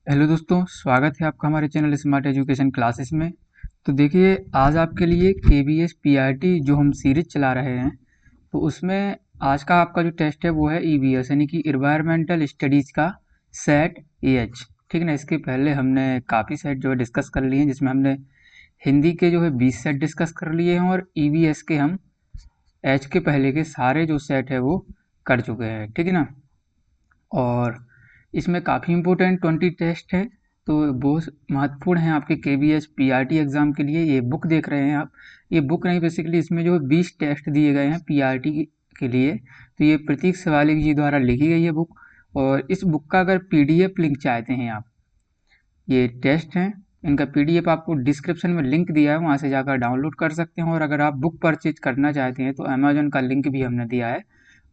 Hello दोस्तों, स्वागत है आपका हमारे चैनल स्मार्ट एजुकेशन क्लासेस में। तो देखिए, आज आपके लिए केबीएस पीआरटी जो हम सीरीज चला रहे हैं, तो उसमें आज का आपका जो टेस्ट है वो है ईवीएस यानी कि इन्वायरमेंटल स्टडीज का सेट एच। ठीक है ना। इसके पहले हमने काफ़ी सेट जो है डिस्कस कर लिए हैं, जिसमें हमने हिंदी के जो है 20 सेट डिस्कस कर लिए हैं और ईवीएस के हम एच के पहले के सारे जो सेट है वो कर चुके हैं। ठीक है ना। और इसमें काफ़ी इम्पोर्टेंट 20 टेस्ट है, तो बहुत महत्वपूर्ण है आपके केबीएस पीआरटी एग्ज़ाम के लिए। ये बुक देख रहे हैं आप, ये बुक नहीं, बेसिकली इसमें जो 20 टेस्ट दिए गए हैं पीआरटी के लिए। तो ये प्रतीक सवालिक जी द्वारा लिखी गई है बुक, और इस बुक का अगर पीडीएफ लिंक चाहते हैं आप, ये टेस्ट हैं, इनका पीडीएफ आपको डिस्क्रिप्शन में लिंक दिया है, वहाँ से जाकर डाउनलोड कर सकते हैं। और अगर आप बुक परचेज करना चाहते हैं तो अमेजोन का लिंक भी हमने दिया है,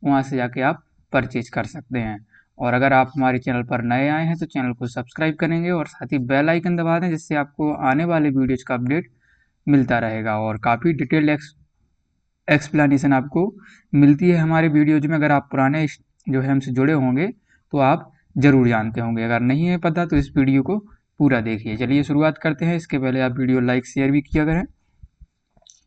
वहाँ से जाके आप परचेज कर सकते हैं। और अगर आप हमारे चैनल पर नए आए हैं तो चैनल को सब्सक्राइब करेंगे और साथ ही बेल आइकन दबा दें, जिससे आपको आने वाले वीडियोज़ का अपडेट मिलता रहेगा। और काफ़ी डिटेल्ड एक्सप्लेनेशन आपको मिलती है हमारे वीडियोज में। अगर आप पुराने जो है हमसे जुड़े होंगे तो आप ज़रूर जानते होंगे, अगर नहीं है पता तो इस वीडियो को पूरा देखिए। चलिए शुरुआत करते हैं। इसके पहले आप वीडियो लाइक शेयर भी किया करें।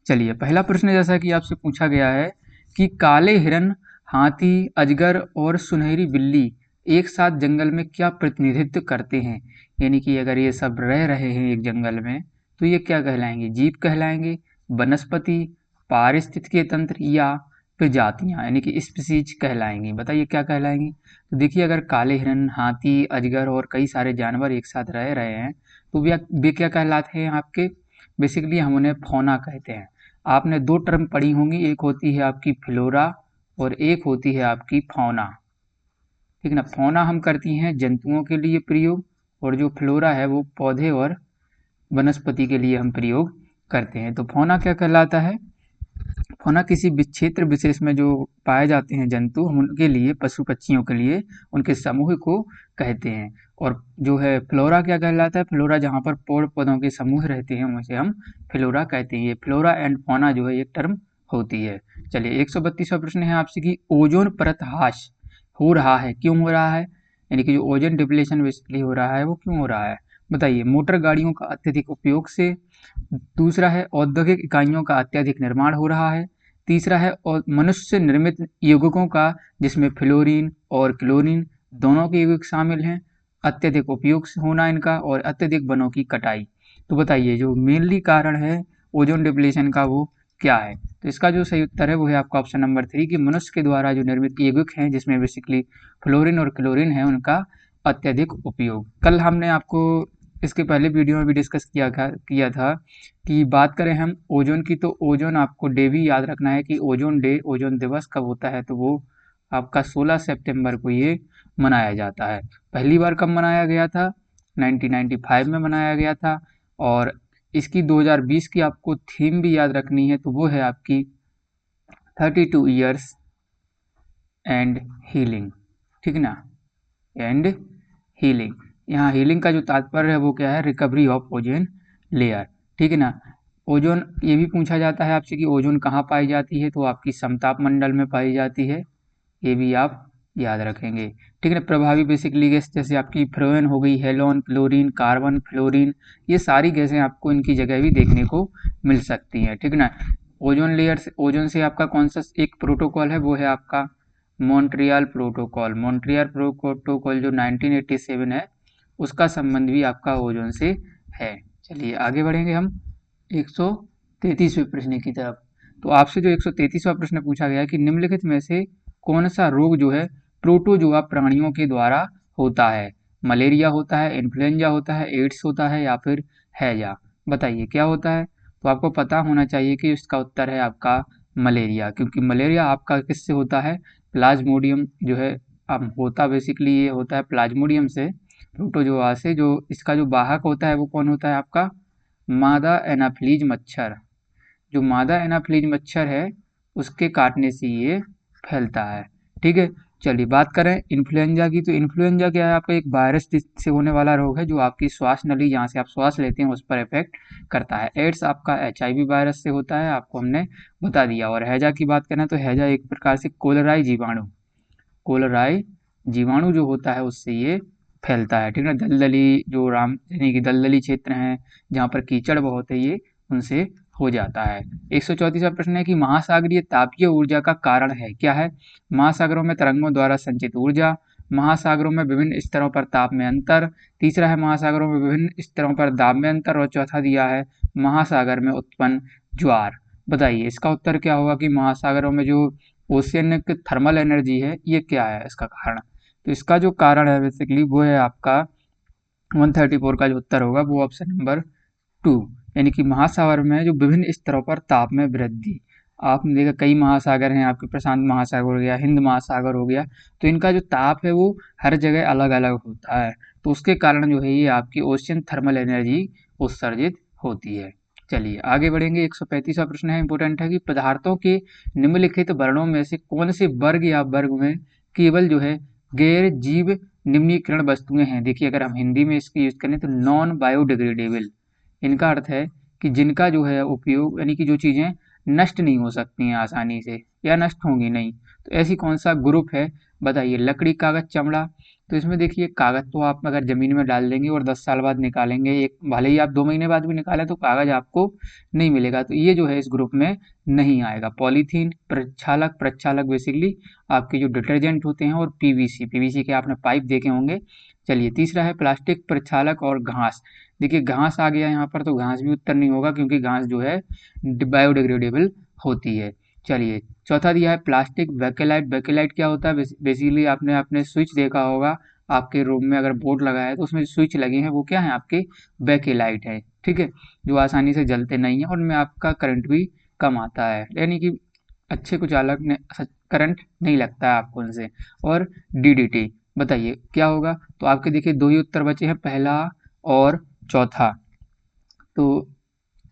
चलिए, पहला प्रश्न जैसा कि आपसे पूछा गया है कि काले हिरन, हाथी, अजगर और सुनहरी बिल्ली एक साथ जंगल में क्या प्रतिनिधित्व करते हैं। यानी कि अगर ये सब रह रहे हैं एक जंगल में तो ये क्या कहलाएंगे, जीव कहलाएंगे, वनस्पति, पारिस्थितिकीय तंत्र या प्रजातियां यानी कि स्पीसीज कहलाएंगी। बताइए क्या कहलाएंगी। तो देखिए, अगर काले हिरन, हाथी, अजगर और कई सारे जानवर एक साथ रह रहे हैं तो वे क्या कहलाते हैं आपके, बेसिकली हम उन्हें फौना कहते हैं। आपने दो टर्म पढ़ी होंगी, एक होती है आपकी फ्लोरा और एक होती है आपकी फौना। ठीक है ना। फौना हम करती हैं जंतुओं के लिए प्रयोग, और जो फ्लोरा है वो पौधे और वनस्पति के लिए हम प्रयोग करते हैं। तो फौना क्या कहलाता है, फौना किसी क्षेत्र विशेष में जो पाए जाते हैं जंतु, हम उनके लिए, पशु पक्षियों के लिए उनके समूह को कहते हैं। और जो है फ्लोरा क्या कहलाता है, फ्लोरा जहाँ पर पेड़ पौधों के समूह रहते हैं उसे हम फ्लोरा कहते हैं। ये फ्लोरा एंड फौना जो है एक टर्म होती है। चलिए, 132वां प्रश्न है आपसे कि ओजोन परत ह्रास हो रहा है, क्यों हो रहा है। यानी कि जो ओजोन डिप्लेशन बेसिकली हो रहा है वो क्यों हो रहा है। बताइए, मोटर गाड़ियों का अत्यधिक उपयोग से, दूसरा है औद्योगिक इकाइयों का अत्यधिक निर्माण हो रहा है, तीसरा है और मनुष्य निर्मित यौगिकों का, जिसमें फ्लोरीन और क्लोरीन दोनों के यौगिक शामिल हैं, अत्यधिक उपयोग से होना इनका, और अत्यधिक वनों की कटाई। तो बताइए, जो मेनली कारण है ओजोन डिप्लेशन का वो क्या है। तो इसका जो सही उत्तर है वो है आपका ऑप्शन नंबर 3 कि मनुष्य के द्वारा जो निर्मित यौगिक हैं, जिसमें बेसिकली फ्लोरीन और क्लोरीन है, उनका अत्यधिक उपयोग। कल हमने आपको इसके पहले वीडियो में भी डिस्कस किया था कि बात करें हम ओजोन की, तो ओजोन आपको डे भी याद रखना है कि ओजोन डे, ओजोन दिवस कब होता है, तो वो आपका 16 सितंबर को ये मनाया जाता है। पहली बार कब मनाया गया था, 1995 में मनाया गया था। और इसकी 2020 की आपको थीम भी याद रखनी है, तो वो है आपकी 32 ईयर्स एंड हीलिंग। ठीक ना, एंड हीलिंग। यहाँ हीलिंग का जो तात्पर्य है वो क्या है, रिकवरी ऑफ ओजोन लेयर। ठीक है ना। ओजोन ये भी पूछा जाता है आपसे कि ओजोन कहाँ पाई जाती है, तो आपकी समताप मंडल में पाई जाती है, ये भी आप याद रखेंगे। ठीक है ना। प्रभावी बेसिकली गैस जैसे आपकी फ्लोएन हो गई, हेलोन, क्लोरीन, कार्बन, फ्लोरीन, ये सारी गैसें आपको इनकी जगह भी देखने को मिल सकती हैं। ठीक है ना। ओजोन लेयर से, ओजोन से आपका कौन सा एक प्रोटोकॉल है, वो है आपका मॉन्ट्रियल प्रोटोकॉल। मॉन्ट्रियल प्रोटोकॉल जो 1987 है, उसका संबंध भी आपका ओजोन से है। चलिए आगे बढ़ेंगे हम 133वें प्रश्न की तरफ। तो आपसे जो 133वां प्रश्न पूछा गया है कि निम्नलिखित में से कौन सा रोग जो है प्रोटोजोआ प्राणियों के द्वारा होता है। मलेरिया होता है, इन्फ्लुएंजा होता है, एड्स होता है या फिर हैजा। बताइए क्या होता है। तो आपको पता होना चाहिए कि इसका उत्तर है आपका मलेरिया, क्योंकि मलेरिया आपका किससे होता है, प्लाज्मोडियम जो है, अब होता बेसिकली ये होता है प्लाज्मोडियम से, प्रोटोजोआ से। जो इसका जो वाहक होता है वो कौन होता है आपका, मादा एनाफ्लीज मच्छर। जो मादा एनाफ्लीज मच्छर है उसके काटने से ये फैलता है। ठीक है। चलिए बात करें इन्फ्लुएंजा की, तो इन्फ्लुएंजा क्या है, आपका एक वायरस से होने वाला रोग है जो आपकी श्वास नली, जहाँ से आप श्वास लेते हैं, उस पर इफेक्ट करता है। एड्स आपका एचआईवी वायरस से होता है, आपको हमने बता दिया। और हैजा की बात करें तो हैजा एक प्रकार से कोलराई जीवाणु, कोलराई जीवाणु जो होता है उससे ये फैलता है, ठीक है ना। दलदली जो राम यानी कि दलदली क्षेत्र हैं जहाँ पर कीचड़ बहुत है, ये उनसे हो जाता है। 134वां प्रश्न है कि महासागरीय तापीय ऊर्जा का कारण है, क्या है? महासागरों में तरंगों द्वारा संचित ऊर्जा, महासागरों में विभिन्न स्तरों पर ताप में अंतर, तीसरा है महासागरों में विभिन्न स्तरों पर दाब में अंतर, और चौथा दिया है महासागर में उत्पन्न ज्वार। बताइए इसका उत्तर क्या होगा कि महासागरों में जो ओशियनिक थर्मल एनर्जी है, ये क्या है इसका कारण? तो इसका जो कारण है बेसिकली वो है आपका 134 का जो उत्तर होगा वो ऑप्शन नंबर 2, यानी कि महासागर में जो विभिन्न स्तरों पर ताप में वृद्धि। आपने देखा कई महासागर हैं, आपके प्रशांत महासागर हो गया, हिंद महासागर हो गया, तो इनका जो ताप है वो हर जगह अलग अलग होता है, तो उसके कारण जो है ये आपकी ओशियन थर्मल एनर्जी उत्सर्जित होती है। चलिए आगे बढ़ेंगे। 135वां प्रश्न है, इंपॉर्टेंट है कि पदार्थों के निम्नलिखित वर्णों में से कौन से वर्ग या वर्ग में केवल जो है गैर जीव निम्नीकरण वस्तुएं हैं। देखिए अगर हम हिंदी में इसकी यूज करें तो नॉन बायोडिग्रेडेबल, इनका अर्थ है कि जिनका जो है उपयोग यानी कि जो चीज़ें नष्ट नहीं हो सकती हैं आसानी से या नष्ट होंगी नहीं, तो ऐसी कौन सा ग्रुप है? बताइए। लकड़ी, कागज, चमड़ा। तो इसमें देखिए कागज तो आप अगर ज़मीन में डाल देंगे और 10 साल बाद निकालेंगे, एक भले ही आप 2 महीने बाद भी निकालें तो कागज आपको नहीं मिलेगा, तो ये जो है इस ग्रुप में नहीं आएगा। पॉलीथीन, प्रक्षालक, प्रक्षालक बेसिकली आपके जो डिटर्जेंट होते हैं, और पीवीसी, पीवीसी के आपने पाइप देखे होंगे। चलिए तीसरा है प्लास्टिक, प्रक्षालक और घास। देखिए घास आ गया यहाँ पर, तो घास भी उत्तर नहीं होगा क्योंकि घास जो है बायोडिग्रेडेबल होती है। चलिए चौथा दिया है प्लास्टिक, बेकेलाइट। बेकेलाइट क्या होता है? बेसिकली आपने अपने स्विच देखा होगा, आपके रूम में अगर बोर्ड लगा है तो उसमें स्विच लगे हैं वो क्या है? आपके बेकेलाइट है, ठीक है, जो आसानी से जलते नहीं है और उनमें आपका करंट भी कम आता है, यानी कि अच्छे कुछ अलग करंट नहीं लगता है आपको उनसे। और डीडीटी। बताइए क्या होगा? तो आपके देखिए दो ही उत्तर बचे हैं, पहला और चौथा। तो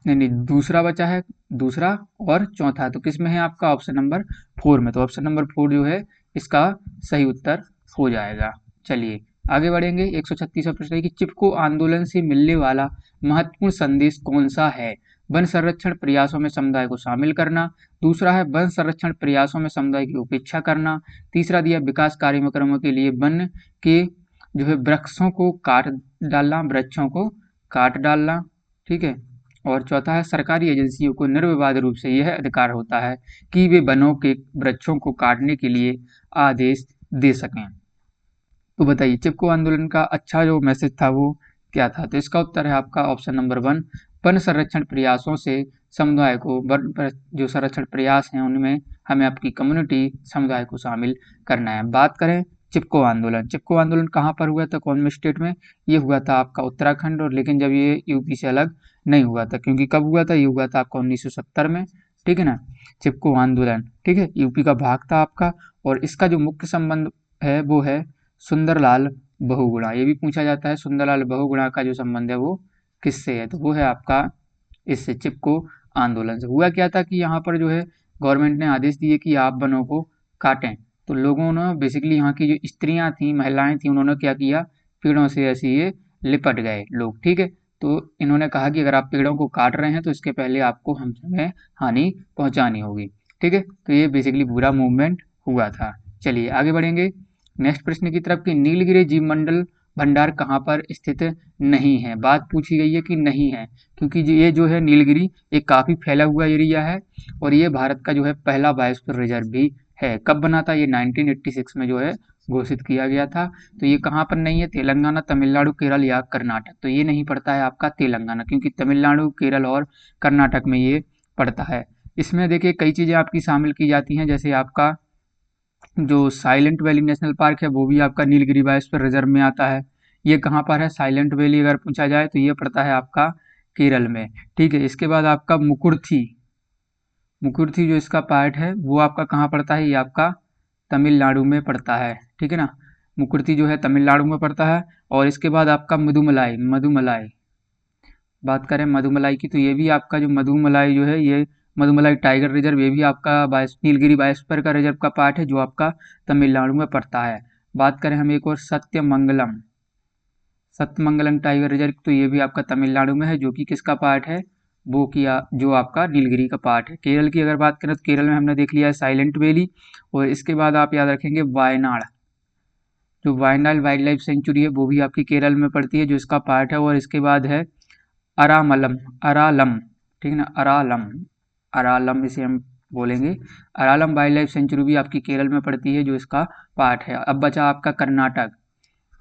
नहीं नहीं, दूसरा बचा है, दूसरा और चौथा, तो किस में है? आपका ऑप्शन नंबर 4 में। तो ऑप्शन नंबर 4 जो है इसका सही उत्तर हो जाएगा। चलिए आगे बढ़ेंगे। 136वां प्रश्न है कि चिपको आंदोलन से मिलने वाला महत्वपूर्ण संदेश कौन सा है? वन संरक्षण प्रयासों में समुदाय को शामिल करना, दूसरा है वन संरक्षण प्रयासों में समुदाय की उपेक्षा करना, तीसरा दिया विकास कार्यक्रमों के लिए वन के जो है वृक्षों को काट डालना, वृक्षों को काट डालना, ठीक है, और चौथा है सरकारी एजेंसियों को निर्विवाद रूप से यह अधिकार होता है कि वे वनों के वृक्षों को काटने के लिए आदेश दे सकें। तो बताइए चिपको आंदोलन का अच्छा जो मैसेज था वो क्या था? तो इसका उत्तर है आपका ऑप्शन नंबर 1, वन संरक्षण प्रयासों से समुदाय को जो संरक्षण प्रयास हैं उनमें हमें आपकी कम्युनिटी समुदाय को शामिल करना है। बात करें चिपको आंदोलन, चिपको आंदोलन कहाँ पर हुआ था, कौन में स्टेट में? ये हुआ था आपका उत्तराखंड, और लेकिन जब ये यूपी से अलग नहीं हुआ था, क्योंकि कब हुआ था? ये हुआ था आपका 1970 में, ठीक है ना। चिपको आंदोलन, ठीक है, यूपी का भाग था आपका, और इसका जो मुख्य संबंध है वो है सुंदरलाल बहुगुणा। ये भी पूछा जाता है सुंदरलाल बहुगुणा का जो संबंध है वो किससे है? तो वो है आपका इससे, चिपको आंदोलन से। हुआ क्या था कि यहाँ पर जो है गवर्नमेंट ने आदेश दिए कि आप वनों को काटें, तो लोगों ने बेसिकली यहाँ की जो स्त्रियां थी, महिलाएं थी, उन्होंने क्या किया? पेड़ों से ऐसे ये लिपट गए लोग, ठीक है। तो इन्होंने कहा कि अगर आप पेड़ों को काट रहे हैं तो इसके पहले आपको हमें हानि पहुंचानी होगी, ठीक है। तो ये बेसिकली पूरा मूवमेंट हुआ था। चलिए आगे बढ़ेंगे नेक्स्ट प्रश्न की तरफ कि नीलगिरी जीवमंडल भंडार कहाँ पर स्थित नहीं है? बात पूछी गई है कि नहीं है, क्योंकि ये जो है नीलगिरी एक काफी फैला हुआ एरिया है, और ये भारत का जो है पहला बायोस्फीयर रिजर्व भी है। कब बना था? ये 1986 में जो है घोषित किया गया था। तो ये कहाँ पर नहीं है? तेलंगाना, तमिलनाडु, केरल या कर्नाटक। तो ये नहीं पड़ता है आपका तेलंगाना, क्योंकि तमिलनाडु, केरल और कर्नाटक में ये पड़ता है। इसमें देखिए कई चीजें आपकी शामिल की जाती हैं, जैसे आपका जो साइलेंट वैली नेशनल पार्क है वो भी आपका नीलगिरी बायोस्फीयर रिजर्व में आता है। ये कहाँ पर है? साइलेंट वैली अगर पूछा जाए तो ये पड़ता है आपका केरल में, ठीक है। इसके बाद आपका मुकुर्थी, मुकुर्थी जो इसका पार्ट है वो आपका कहाँ पड़ता है? ये आपका तमिलनाडु में पड़ता है, ठीक है ना। मुकुर्थी जो है तमिलनाडु में पड़ता है। और इसके बाद आपका मधुमलाई, मधुमलाई बात करें मधुमलाई की, तो ये भी आपका जो मधुमलाई जो है ये मधुमलाई टाइगर रिजर्व, ये भी आपका नीलगिरी बायोस्फीयर का रिजर्व का पार्ट है, जो आपका तमिलनाडु में पड़ता है। बात करें हम एक और सत्यमंगलम, सत्यमंगलम टाइगर रिजर्व, तो ये भी आपका तमिलनाडु में है, जो कि किसका पार्ट है? वो किया जो आपका नीलगिरी का पार्ट है। केरल की अगर बात करें तो केरल में हमने देख लिया है साइलेंट वैली, और इसके बाद आप याद रखेंगे वायनाड, जो वायनाड वाइल्ड लाइफ सेंचुरी है वो भी आपकी केरल में पड़ती है, जो इसका पार्ट है। और इसके बाद है अरामलम, अरालम, ठीक है ना, अरालम, अरालम इसे हम बोलेंगे। अरालम वाइल्ड लाइफ सेंचुरी भी आपकी केरल में पड़ती है, जो इसका पार्ट है। अब बचा आपका कर्नाटक।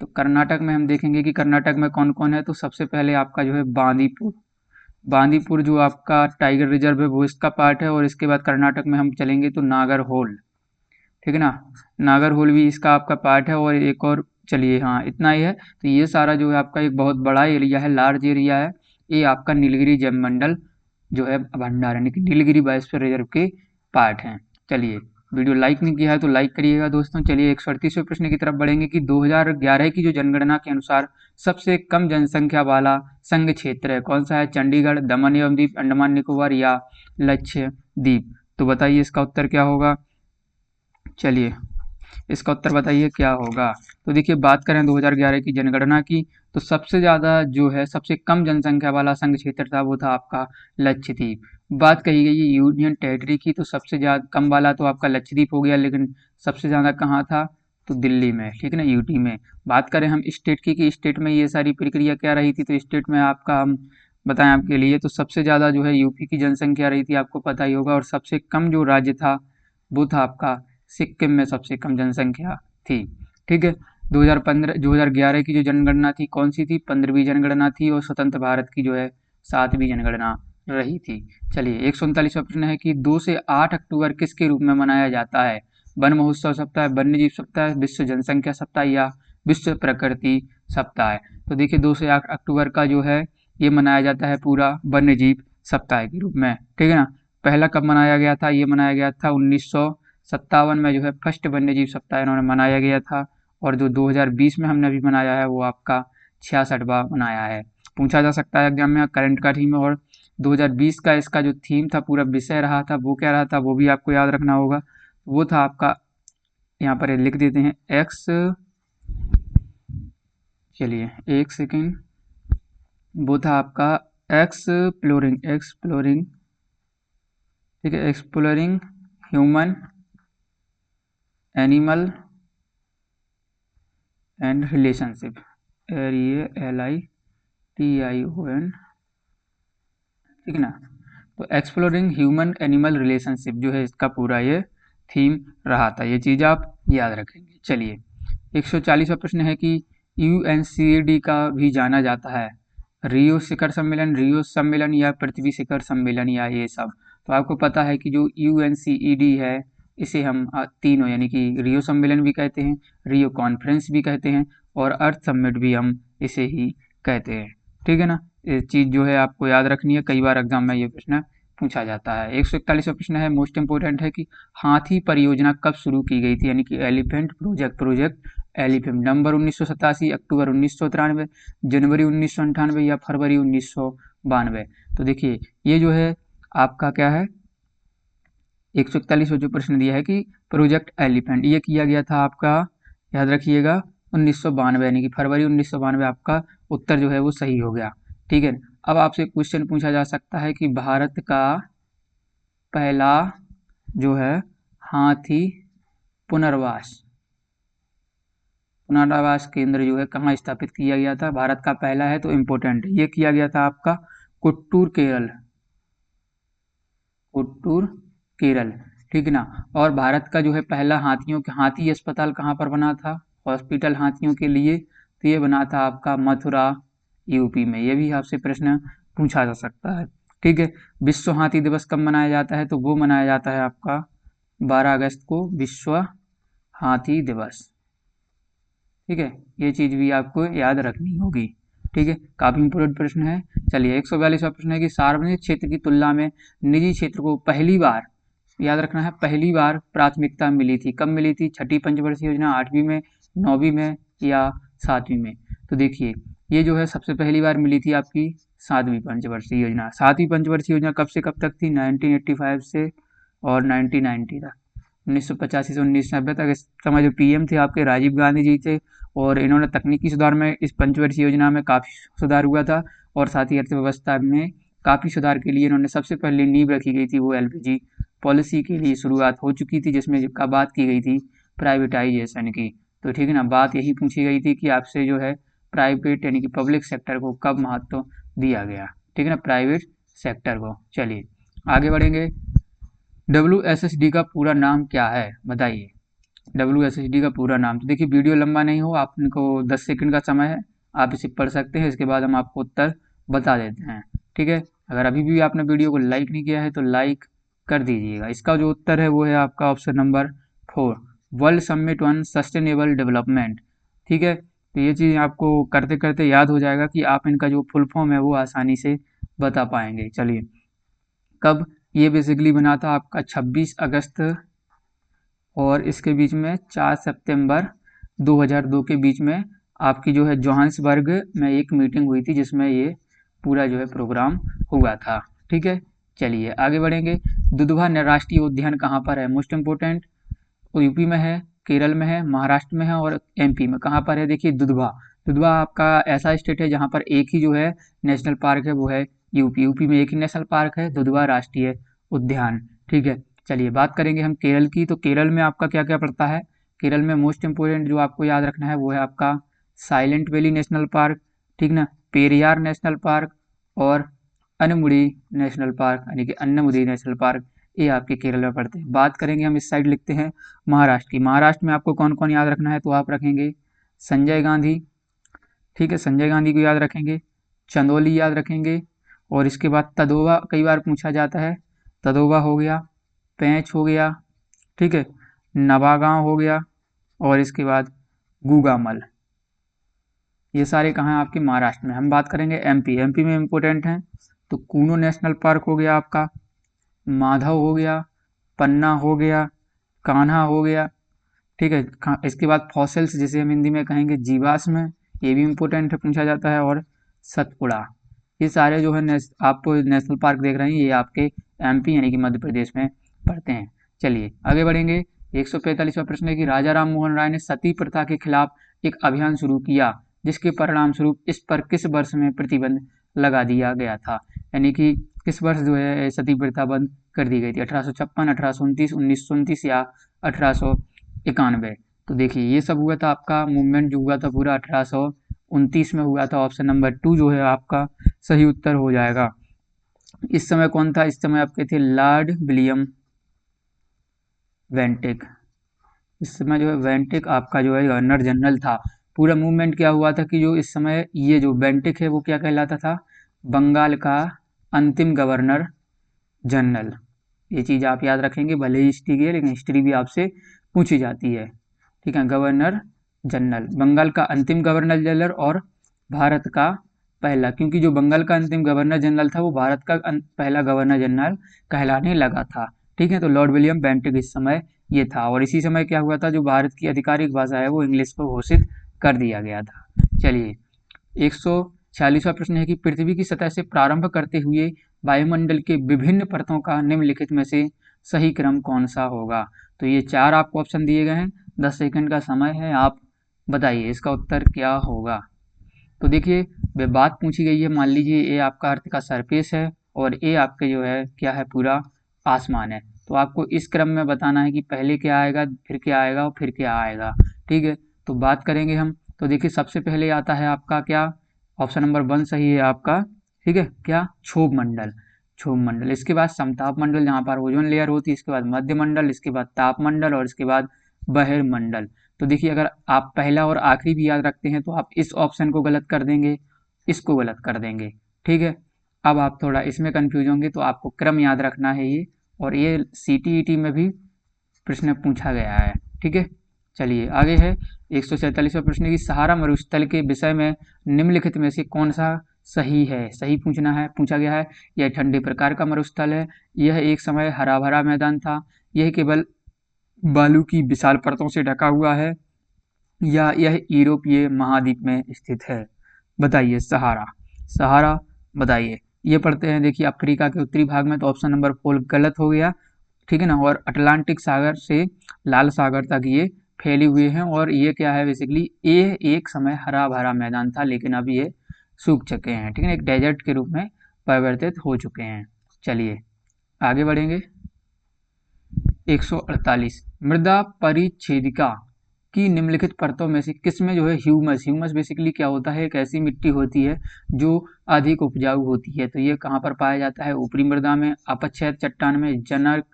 तो कर्नाटक में हम देखेंगे कि कर्नाटक में कौन कौन है। तो सबसे पहले आपका जो है बांदीपुर, बांदीपुर जो आपका टाइगर रिजर्व है वो इसका पार्ट है। और इसके बाद कर्नाटक में हम चलेंगे तो नागरहोल, ठीक है ना, नागरहोल भी इसका आपका पार्ट है। और एक और, चलिए हाँ इतना ही है। तो ये सारा जो है आपका एक बहुत बड़ा एरिया है, लार्ज एरिया है। ये आपका नीलगिरी जैव मंडल जो है भंडार यानी कि नीलगिरी बायोस्फीयर रिजर्व के पार्ट हैं। चलिए, वीडियो लाइक नहीं किया है तो लाइक करिएगा दोस्तों। चलिए 138वें प्रश्न की तरफ बढ़ेंगे कि 2011 की जो जनगणना के अनुसार सबसे कम जनसंख्या वाला संघ क्षेत्र है कौन सा है? चंडीगढ़, दमन एवं दीप, अंडमान निकोबार या लक्षद्वीप। तो बताइए इसका उत्तर क्या होगा। चलिए इसका उत्तर बताइए क्या होगा। तो देखिए, बात करें 2011 की जनगणना की, तो सबसे ज़्यादा जो है सबसे कम जनसंख्या वाला संघ क्षेत्र था वो था आपका लक्षद्वीप। बात कही गई है यूनियन टेरिटरी की, तो सबसे ज़्यादा कम वाला तो आपका लक्षद्वीप हो गया, लेकिन सबसे ज़्यादा कहाँ था? तो दिल्ली में, ठीक है ना, यूटी में। बात करें हम स्टेट की कि स्टेट में ये सारी प्रक्रिया क्या रही थी, तो स्टेट में आपका हम बताएं आपके लिए, तो सबसे ज़्यादा जो है यूपी की जनसंख्या रही थी, आपको पता ही होगा। और सबसे कम जो राज्य था वो था आपका सिक्किम में, सबसे कम जनसंख्या थी, ठीक है। 2011 की जो जनगणना थी कौन सी थी? 15वीं जनगणना थी। और स्वतंत्र भारत की जो है 7वीं जनगणना रही थी। चलिए 139वां प्रश्न है कि 2 से 8 अक्टूबर किसके रूप में मनाया जाता है? वन महोत्सव सप्ताह, वन्य जीव सप्ताह, विश्व जनसंख्या सप्ताह या विश्व प्रकृति सप्ताह। तो देखिए 2 से 8 अक्टूबर का जो है ये मनाया जाता है पूरा वन्य जीव सप्ताह के रूप में, ठीक है ना। पहला कब मनाया गया था? ये मनाया गया था 1957 में, जो है फर्स्ट वन्य जीव सप्ताह इन्होंने मनाया गया था। और जो 2020 में हमने अभी मनाया है वो आपका 66वां मनाया है। पूछा जा सकता है एग्जाम में, करंट का थीम। और 2020 का इसका जो थीम था, पूरा विषय रहा था, वो क्या रहा था वो भी आपको याद रखना होगा। वो था आपका, यहाँ पर लिख देते हैं एक्स, चलिए एक सेकेंड, वो था आपका एक्सप्लोरिंग, एक्सप्लोरिंग, ठीक है, exploring human animal and relationship, RELITION, ठीक है ना। तो एक्सप्लोरिंग ह्यूमन एनिमल रिलेशनशिप जो है इसका पूरा ये थीम रहा था। ये चीज़ आप याद रखेंगे। चलिए 140वां प्रश्न है कि UNCED का भी जाना जाता है रियो शिखर सम्मेलन, रियो सम्मेलन या पृथ्वी शिखर सम्मेलन या ये सब। तो आपको पता है कि जो UNCED है इसे हम तीनों यानी कि रियो सम्मेलन भी कहते हैं, रियो कॉन्फ्रेंस भी कहते हैं और अर्थ समिट भी हम इसे ही कहते हैं, ठीक है ना। ये चीज़ जो है आपको याद रखनी है, कई बार एग्जाम में ये प्रश्न पूछा जाता है। 141वां प्रश्न है, मोस्ट इंपोर्टेंट है कि हाथी परियोजना कब शुरू की गई थी, यानी कि एलिफेंट प्रोजेक्ट एलिफेंट। नवंबर 1987, अक्टूबर 1993, जनवरी 1998 या फरवरी 1992। तो देखिए ये जो है आपका क्या है, 141वां जो प्रश्न दिया है कि प्रोजेक्ट एलिफेंट ये किया गया था आपका, याद रखिएगा 1992, यानी कि फरवरी 1992 आपका उत्तर जो है वो सही हो गया, ठीक है। अब आपसे क्वेश्चन पूछा जा सकता है कि भारत का पहला जो है हाथी पुनर्वास पुनर्वास केंद्र जो है कहाँ स्थापित किया गया था? भारत का पहला है तो इम्पोर्टेंट, ये किया गया था आपका कुट्टूर केरल, कुट्टूर केरल, ठीक है ना। और भारत का जो है पहला हाथी अस्पताल कहाँ पर बना था? हॉस्पिटल हाथियों के लिए, तो ये बना था आपका मथुरा यूपी में। ये भी आपसे प्रश्न पूछा जा सकता है, ठीक है। विश्व हाथी दिवस कब मनाया जाता है? तो वो मनाया जाता है आपका 12 अगस्त को, विश्व हाथी दिवस, ठीक है। ये चीज़ भी आपको याद रखनी होगी, ठीक है, काफ़ी इंपोर्टेंट प्रश्न है। चलिए 142वां प्रश्न है कि सार्वजनिक क्षेत्र की तुलना में निजी क्षेत्र को पहली बार, याद रखना है, पहली बार प्राथमिकता मिली थी। कब मिली थी? छठी पंचवर्षीय योजना, 8वीं में, 9वीं में या 7वीं में। तो देखिए ये जो है सबसे पहली बार मिली थी आपकी 7वीं पंचवर्षीय योजना। 7वीं पंचवर्षीय योजना कब से कब तक थी? 1985 से और 1990 तक, 1985 से 1990 तक। इस समय जो PM थे आपके राजीव गांधी जी थे, और इन्होंने तकनीकी सुधार में इस पंचवर्षीय योजना में काफ़ी सुधार हुआ था। और साथ ही अर्थव्यवस्था में काफ़ी सुधार के लिए इन्होंने सबसे पहले नींव रखी गई थी, वो LPG पॉलिसी के लिए शुरुआत हो चुकी थी, जिसमें का बात की गई थी प्राइवेटाइजेशन की। तो ठीक है ना, बात यही पूछी गई थी कि आपसे जो है प्राइवेट यानी कि पब्लिक सेक्टर को कब महत्व दिया गया, ठीक है ना, प्राइवेट सेक्टर को। चलिए आगे बढ़ेंगे। WSSD का पूरा नाम क्या है बताइए। WSSD का पूरा नाम, तो देखिए वीडियो लंबा नहीं हो, आपको 10 सेकंड का समय है, आप इसे पढ़ सकते हैं, इसके बाद हम आपको उत्तर बता देते हैं, ठीक है। अगर अभी भी आपने वीडियो को लाइक नहीं किया है तो लाइक कर दीजिएगा। इसका जो उत्तर है वो है आपका option number 4, world summit on sustainable development, ठीक है। तो ये चीज़ आपको करते करते याद हो जाएगा कि आप इनका जो फुल फॉर्म है वो आसानी से बता पाएंगे। चलिए, कब ये बेसिकली बना था आपका 26 अगस्त और इसके बीच में 4 सितंबर 2002 के बीच में आपकी जो है जोहान्सबर्ग में एक मीटिंग हुई थी जिसमें ये पूरा जो है प्रोग्राम हुआ था, ठीक है। चलिए आगे बढ़ेंगे। दुधवा राष्ट्रीय उद्यान कहाँ पर है, मोस्ट इम्पोर्टेंट, यूपी में है, केरल में है, महाराष्ट्र में है और एमपी में। कहाँ पर है, देखिए दुधवा। दुधवा आपका ऐसा स्टेट है जहाँ पर एक ही जो है नेशनल पार्क है, वो है यूपी में एक ही नेशनल पार्क है, दुधवा राष्ट्रीय उद्यान, ठीक है। चलिए बात करेंगे हम केरल की, तो केरल में आपका क्या क्या पड़ता है। केरल में मोस्ट इम्पोर्टेंट जो आपको याद रखना है वो है आपका साइलेंट वैली नेशनल पार्क, ठीक ना, पेरियार नेशनल पार्क और अनमुड़ी नेशनल पार्क यानी कि अन्नमुदी नेशनल पार्क, ये आपके केरल में पड़ते हैं। बात करेंगे हम, इस साइड लिखते हैं महाराष्ट्र की। महाराष्ट्र में आपको कौन कौन याद रखना है, तो आप रखेंगे संजय गांधी, ठीक है, संजय गांधी को याद रखेंगे, चंदौली याद रखेंगे और इसके बाद तदोवा कई बार पूछा जाता है, तदोवा हो गया, पेंच हो गया, ठीक है, नवागांव हो गया और इसके बाद गूगामल। ये सारे कहाँ हैं आपके महाराष्ट्र में। हम बात करेंगे एमपी में इम्पोर्टेंट हैं, तो कूनो नेशनल पार्क हो गया आपका, माधव हो गया, पन्ना हो गया, कान्हा हो गया, ठीक है। इसके बाद फॉसिल्स जिसे हम हिंदी में कहेंगे जीवाश्म, ये भी इम्पोर्टेंट है, पूछा जाता है, और सतपुड़ा। ये सारे जो है आप नेशनल पार्क देख रहे हैं ये आपके एमपी यानी कि मध्य प्रदेश में पड़ते हैं। चलिए आगे बढ़ेंगे। 145वां प्रश्न है कि राजा राम मोहन राय ने सती प्रथा के खिलाफ एक अभियान शुरू किया जिसके परिणाम स्वरूप इस पर किस वर्ष में प्रतिबंध लगा दिया गया था, यानी कि किस वर्ष जो है सती प्रथा बंद कर दी गई थी, 1856, 1829, 1929 या 1891। तो देखिए ये सब हुआ था, आपका मूवमेंट जो हुआ था पूरा 1829 में हुआ था। ऑप्शन नंबर 2 जो है आपका सही उत्तर हो जाएगा। इस समय कौन था, इस समय आपके थे लॉर्ड विलियम वेंटिक। इस समय जो है वेंटिक आपका जो है गवर्नर जनरल था। पूरा मूवमेंट क्या हुआ था कि जो इस समय ये जो वेंटिक है वो क्या कहलाता था, बंगाल का अंतिम गवर्नर जनरल। ये चीज़ आप याद रखेंगे, भले ही हिस्ट्री की है लेकिन हिस्ट्री भी आपसे पूछी जाती है, ठीक है। गवर्नर जनरल, बंगाल का अंतिम गवर्नर जनरल और भारत का पहला, क्योंकि जो बंगाल का अंतिम गवर्नर जनरल था वो भारत का पहला गवर्नर जनरल कहलाने लगा था, ठीक है। तो लॉर्ड विलियम बेंटिक इस समय ये था, और इसी समय क्या हुआ था, जो भारत की आधिकारिक भाषा है वो इंग्लिश को घोषित कर दिया गया था। चलिए 146वां प्रश्न है कि पृथ्वी की सतह से प्रारंभ करते हुए वायुमंडल के विभिन्न परतों का निम्नलिखित में से सही क्रम कौन सा होगा। तो ये 4 आपको ऑप्शन दिए गए हैं, 10 सेकंड का समय है, आप बताइए इसका उत्तर क्या होगा। तो देखिए वे बात पूछी गई है, मान लीजिए ए आपका अर्थ का सरफेस है और ए आपके जो है क्या है, पूरा आसमान है। तो आपको इस क्रम में बताना है कि पहले क्या आएगा, फिर क्या आएगा और फिर क्या आएगा, ठीक है। तो बात करेंगे हम, तो देखिए सबसे पहले आता है आपका क्या, ऑप्शन नंबर 1 सही है आपका, ठीक है, क्या, क्षोभ मंडल, क्षोभ मंडल। इसके बाद समताप मंडल जहाँ पर ओजोन लेयर होती है, इसके बाद मध्य मंडल, इसके बाद ताप मंडल और इसके बाद बहिर्मंडल। तो देखिए अगर आप पहला और आखिरी भी याद रखते हैं तो आप इस ऑप्शन को गलत कर देंगे, इसको गलत कर देंगे, ठीक है। अब आप थोड़ा इसमें कंफ्यूज होंगे तो आपको क्रम याद रखना है ये, और ये CTET में भी प्रश्न पूछा गया है, ठीक है। चलिए आगे है 147वां प्रश्न की सहारा मरुस्थल के विषय में निम्नलिखित में से कौन सा सही है, सही पूछा गया है। यह ठंडे प्रकार का मरुस्थल है, यह एक समय हरा भरा मैदान था, यह केवल बालू की विशाल परतों से ढका हुआ है, या यह यूरोपीय महाद्वीप में स्थित है। बताइए सहारा, सहारा बताइए। ये पढ़ते हैं, देखिए अफ्रीका के उत्तरी भाग में, तो ऑप्शन नंबर 4 गलत हो गया, ठीक है ना। और अटलांटिक सागर से लाल सागर तक ये फैले हुए हैं, और ये क्या है बेसिकली, ये एक समय हरा भरा मैदान था लेकिन अब ये सूख चुके हैं, ठीक है, एक डेजर्ट के रूप में परिवर्तित हो चुके हैं। चलिए आगे बढ़ेंगे। 148 मृदा परिच्छेदिका कि निम्नलिखित परतों में से किस में जो है ह्यूमस बेसिकली क्या होता है, एक ऐसी मिट्टी होती है जो अधिक उपजाऊ होती है। तो ये कहाँ पर पाया जाता है, ऊपरी मृदा में, अपक्षय चट्टान में, जनक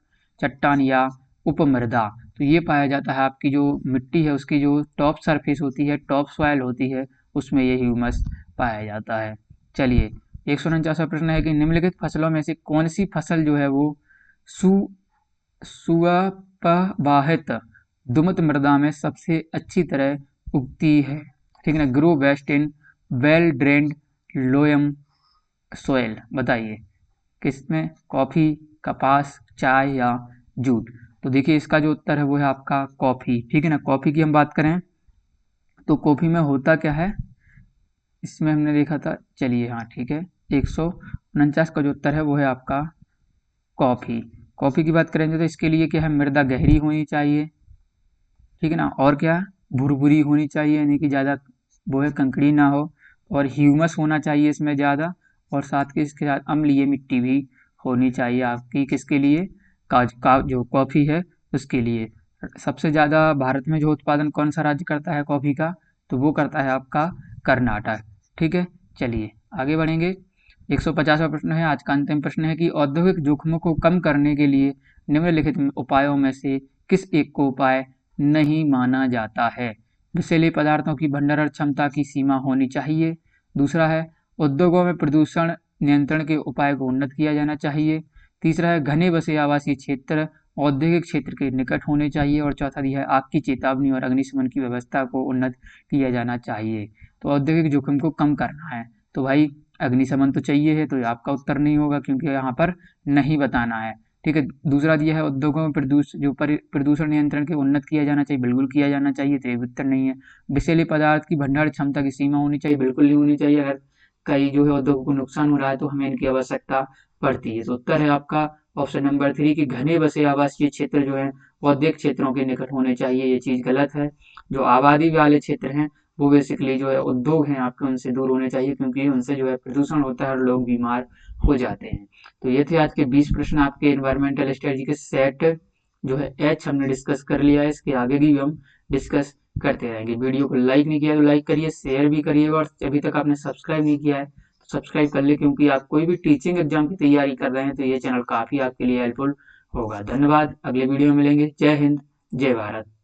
चट्टान या उपमृदा। तो ये पाया जाता है आपकी जो मिट्टी है उसकी जो टॉप सरफेस होती है, टॉप सॉइल होती है, उसमें ये ह्यूमस पाया जाता है। चलिए 149वां प्रश्न है कि निम्नलिखित फसलों में से कौन सी फसल जो है वो सु सुअपवाहित दुमत मृदा में सबसे अच्छी तरह उगती है, ठीक है ना, grow best in well drained loamy soil. बताइए किसमें, कॉफी, कपास, चाय या जूट। तो देखिए इसका जो उत्तर है वो है आपका कॉफी, ठीक है ना। कॉफी की हम बात करें तो कॉफी में होता क्या है, इसमें हमने देखा था, चलिए हाँ ठीक है, 149 का जो उत्तर है वो है आपका कॉफी। कॉफी की बात करेंगे तो इसके लिए क्या है, मृदा गहरी होनी चाहिए, ठीक है ना, और क्या, भुरभुरी होनी चाहिए, यानी कि ज़्यादा वो है कंकड़ी ना हो, और ह्यूमस होना चाहिए इसमें ज़्यादा, और साथ के इसके साथ अम्लीय मिट्टी भी होनी चाहिए आपकी, किसके लिए, का जो कॉफ़ी है उसके लिए। सबसे ज़्यादा भारत में जो उत्पादन कौन सा राज्य करता है कॉफ़ी का, तो वो करता है आपका कर्नाटक, ठीक है। चलिए आगे बढ़ेंगे। 150वां प्रश्न है, आज का अंतिम प्रश्न है कि औद्योगिक जोखिमों को कम करने के लिए निम्नलिखित उपायों में से किस एक को उपाय नहीं माना जाता है। विषैले पदार्थों की भंडारण क्षमता की सीमा होनी चाहिए। दूसरा है उद्योगों में प्रदूषण नियंत्रण के उपाय को उन्नत किया जाना चाहिए। तीसरा है घने बसे आवासीय क्षेत्र औद्योगिक क्षेत्र के निकट होने चाहिए। और चौथा दिया है आग की चेतावनी और अग्निशमन की व्यवस्था को उन्नत किया जाना चाहिए। तो औद्योगिक जोखिम को कम करना है तो भाई अग्निशमन तो चाहिए है, तो आपका उत्तर नहीं होगा क्योंकि यहाँ पर नहीं बताना है, ठीक है। दूसरा दिया है उद्योगों में प्रदूषण नियंत्रण के उन्नत किया जाना चाहिए, बिल्कुल किया जाना चाहिए, तो ये उत्तर नहीं है। विषैले पदार्थ की भंडारण क्षमता की सीमा होनी चाहिए, बिल्कुल नहीं होनी चाहिए। अगर कई जो है उद्योगों को नुकसान हो रहा है तो हमें इनकी आवश्यकता पड़ती है। तो उत्तर है आपका ऑप्शन नंबर 3 कि घने बसे आवासीय क्षेत्र जो है औद्योगिक क्षेत्रों के निकट होने चाहिए। ये चीज गलत है। जो आबादी वाले क्षेत्र हैं वो बेसिकली जो है उद्योग हैं आपके, उनसे दूर होने चाहिए क्योंकि उनसे जो है प्रदूषण होता है और लोग बीमार हो जाते हैं। तो ये थे आज के 20 प्रश्न आपके एनवायरमेंटल स्ट्रेटजी के सेट जो है एच हमने डिस्कस कर लिया है। इसके आगे भी हम डिस्कस करते रहेंगे। वीडियो को लाइक नहीं किया तो लाइक करिए, शेयर भी करिएगा, और अभी तक आपने सब्सक्राइब नहीं किया है तो सब्सक्राइब कर ले, क्योंकि आप कोई भी टीचिंग एग्जाम की तैयारी कर रहे हैं तो ये चैनल काफी आपके लिए हेल्पफुल होगा। धन्यवाद, अगले वीडियो में मिलेंगे। जय हिंद, जय भारत।